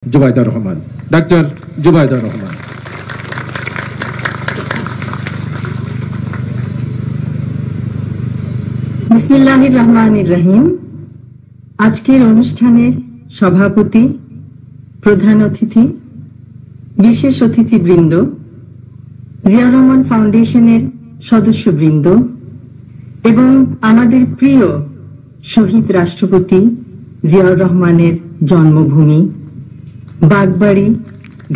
Zubaida Rahman, doctor Zubaida Rahman. বিসমিল্লাহির রহমানির রহিম। আজকের অনুষ্ঠানের সভাপতি, প্রধান অতিথি, বিশেষ অতিথিবৃন্দ, জিয়াউর রহমান ফাউন্ডেশনের সদস্যবৃন্দ এবং আমাদের প্রিয় শহীদ রাষ্ট্রপতি জিয়াউর রহমানের জন্মভূমি বাগবাড়ি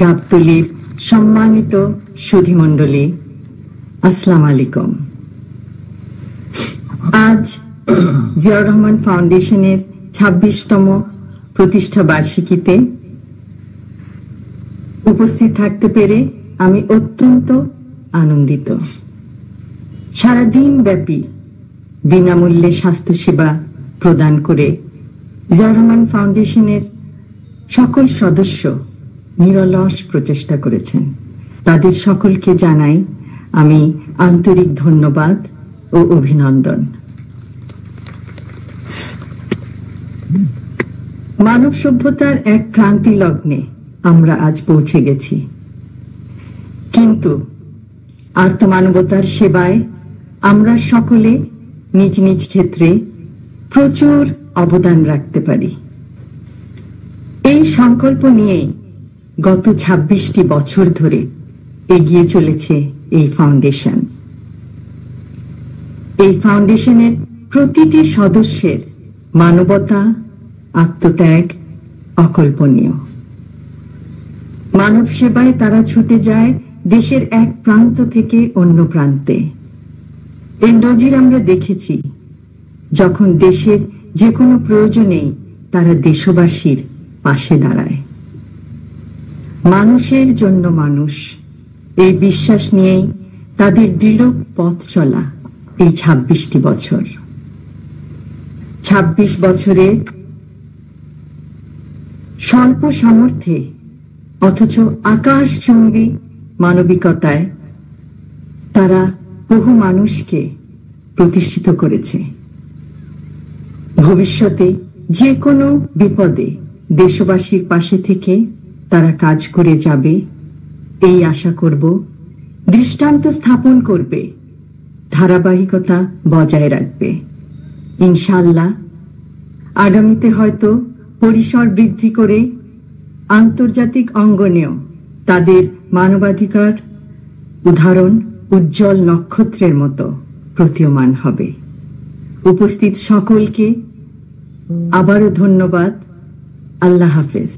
গাবতলীর সম্মানিত সুধীমণ্ডলী, আসসালামু আলাইকুম। আজ জিয়াউর রহমান ফাউন্ডেশনের ২৬তম প্রতিষ্ঠা বার্ষিকীতে উপস্থিত থাকতে পেরে আমি অত্যন্ত আনন্দিত। সারাদিন ব্যাপী বিনামূল্যে স্বাস্থ্যসেবা প্রদান করে জিয়াউর রহমান ফাউন্ডেশনের সকল সদস্য নিরলস প্রচেষ্টা করেছেন। তাদের সকলকে জানাই আমি আন্তরিক ধন্যবাদ ও অভিনন্দন। মানব সভ্যতার এক ক্রান্তি লগ্নে আমরা আজ পৌঁছে গেছি, কিন্তু আর্তমানবতার সেবায় আমরা সকলে নিজ নিজ ক্ষেত্রে প্রচুর অবদান রাখতে পারি। এই সংকল্প নিয়েই গত ২৬টি বছর ধরে এগিয়ে চলেছে এই ফাউন্ডেশন। এই ফাউন্ডেশনের প্রতিটি সদস্যের মানবতা, আত্মত্যাগ অকল্পনীয়। মানব সেবায় তারা ছুটে যায় দেশের এক প্রান্ত থেকে অন্য প্রান্তে। এর নজির আমরা দেখেছি, যখন দেশের যে কোনো প্রয়োজনেই তারা দেশবাসীর পাশে দাঁড়ায়। মানুষের জন্য মানুষ, এই বিশ্বাস নিয়েই তাদের দৃঢ় পথ চলা এই ২৬টি বছর। ২৬ বছরে স্বল্প সামর্থ্যে অথচ আকাশচুম্বী মানবিকতায় তারা বহু মানুষকে প্রতিষ্ঠিত করেছে। ভবিষ্যতে যে কোনো বিপদে দেশবাসীর পাশে থেকে তারা কাজ করে যাবে এই আশা করব। দৃষ্টান্ত স্থাপন করবে, ধারাবাহিকতা বজায় রাখবে। ইনশাআল্লাহ আগামীতে হয়তো পরিসর বৃদ্ধি করে আন্তর্জাতিক অঙ্গনেও তাদের মানবাধিকার উদাহরণ উজ্জ্বল নক্ষত্রের মতো প্রতীয়মান হবে। উপস্থিত সকলকে আবারও ধন্যবাদ। আল্লাহ হাফেজ।